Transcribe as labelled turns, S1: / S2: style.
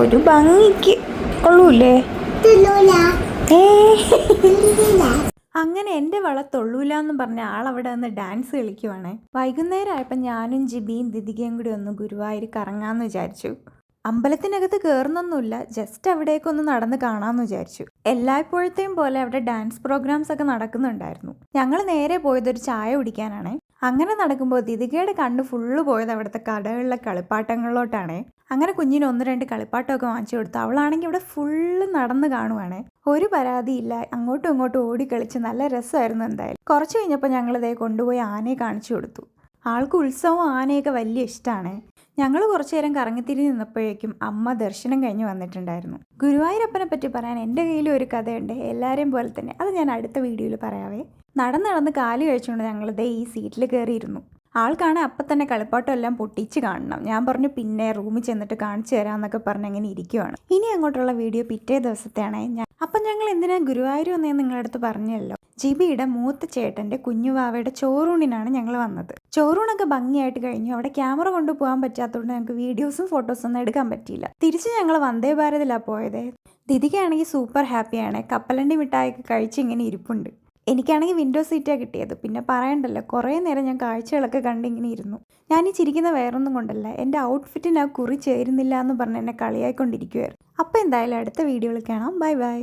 S1: ഒരു ഭംഗിക്ക് കൊള്ളൂലേ? ഏ അങ്ങനെ എൻ്റെ വള തൊള്ളൂല എന്ന് പറഞ്ഞ ആളവിടെ നിന്ന് ഡാൻസ് കളിക്കുവാണ്. വൈകുന്നേരം ആയപ്പോൾ ഞാനും ജിബിയും ദിദികയും കൂടി ഒന്ന് ഗുരുവായൂർ കറങ്ങാമെന്ന് വിചാരിച്ചു. അമ്പലത്തിനകത്ത് കയറുന്നൊന്നുമില്ല, ജസ്റ്റ് അവിടേക്കൊന്ന് നടന്ന് കാണാമെന്ന് വിചാരിച്ചു. എല്ലായ്പ്പോഴത്തെയും പോലെ അവിടെ ഡാൻസ് പ്രോഗ്രാംസ് ഒക്കെ നടക്കുന്നുണ്ടായിരുന്നു. ഞങ്ങൾ നേരെ പോയതൊരു ചായ കുടിക്കാനാണ്. അങ്ങനെ നടക്കുമ്പോൾ ദിദികയുടെ കണ്ണ് ഫുള്ള് പോയത് അവിടുത്തെ കടകളിലെ കളിപ്പാട്ടങ്ങളിലോട്ടാണ്. അങ്ങനെ കുഞ്ഞിന് 1-2 കളിപ്പാട്ടമൊക്കെ വാങ്ങിച്ചു കൊടുത്തു. അവളാണെങ്കിൽ ഇവിടെ ഫുള്ള് നടന്ന് കാണുവാണ്. ഒരു പരാതിയില്ല, അങ്ങോട്ടും ഇങ്ങോട്ടും ഓടിക്കളിച്ച് നല്ല രസമായിരുന്നു. എന്തായാലും കുറച്ച് കഴിഞ്ഞപ്പോൾ ഞങ്ങളിതേ കൊണ്ടുപോയി ആനയെ കാണിച്ചു കൊടുത്തു. ആൾക്ക് ഉത്സവം ആനയൊക്കെ വലിയ ഇഷ്ടമാണ്. ഞങ്ങൾ കുറച്ചു നേരം കറങ്ങിത്തിരിഞ്ഞ് നിന്നപ്പോഴേക്കും അമ്മ ദർശനം കഴിഞ്ഞ് വന്നിട്ടുണ്ടായിരുന്നു. ഗുരുവായൂരപ്പനെ പറ്റി പറയാൻ എൻ്റെ കയ്യിലും ഒരു കഥയുണ്ട്, എല്ലാവരെയും പോലെ തന്നെ. അത് ഞാൻ അടുത്ത വീഡിയോയിൽ പറയാവേ. നടന്ന് കാല് കഴിച്ചുകൊണ്ട് ഞങ്ങളിതേ ഈ സീറ്റിൽ കയറിയിരുന്നു. ആൾക്കാണെ അപ്പം തന്നെ കളിപ്പാട്ടം എല്ലാം പൊട്ടിച്ച് കാണണം. ഞാൻ പറഞ്ഞു പിന്നെ റൂമിൽ ചെന്നിട്ട് കാണിച്ചു തരാമെന്നൊക്കെ പറഞ്ഞ് അങ്ങനെ ഇരിക്കുവാണ്. ഇനി അങ്ങോട്ടുള്ള വീഡിയോ പിറ്റേ ദിവസത്തെയാണ്. അപ്പം ഞങ്ങൾ എന്തിനാ ഗുരുവായൂർ വന്നതെന്ന് നിങ്ങളുടെ അടുത്ത് പറഞ്ഞല്ലോ. ജിബിയുടെ മൂത്ത ചേട്ടൻ്റെ കുഞ്ഞുവാവയുടെ ചോറൂണിനാണ് ഞങ്ങൾ വന്നത്. ചോറൂണൊക്കെ ഭംഗിയായിട്ട് കഴിഞ്ഞു. അവിടെ ക്യാമറ കൊണ്ട് പോകാൻ പറ്റാത്തതുകൊണ്ട് ഞങ്ങൾക്ക് വീഡിയോസും ഫോട്ടോസും ഒന്നും എടുക്കാൻ പറ്റിയില്ല. തിരിച്ച് ഞങ്ങൾ വന്ദേ ഭാരതിലാണ് പോയത്. ദിദിക്കാണെങ്കിൽ സൂപ്പർ ഹാപ്പിയാണ്. കപ്പലണ്ടി മിഠായിയൊക്കെ കഴിച്ച് ഇങ്ങനെ ഇരിപ്പുണ്ട്. എനിക്കാണെങ്കിൽ വിൻഡോ സീറ്റാണ് കിട്ടിയത്. പിന്നെ പറയണ്ടല്ലോ, കുറേ നേരം ഞാൻ കാഴ്ചകളൊക്കെ കണ്ടിങ്ങനെ ഇരുന്നു. ഞാൻ ഈ ചിരിക്കുന്ന വേറൊന്നും കൊണ്ടല്ല, എൻ്റെ ഔട്ട്ഫിറ്റിന് ആ കുറി ചേരുന്നില്ല എന്ന് പറഞ്ഞ് എന്നെ കളിയായിക്കൊണ്ടിരിക്കുമായിരുന്നു. അപ്പോൾ എന്തായാലും അടുത്ത വീഡിയോയിൽ കാണാം. Bye bye.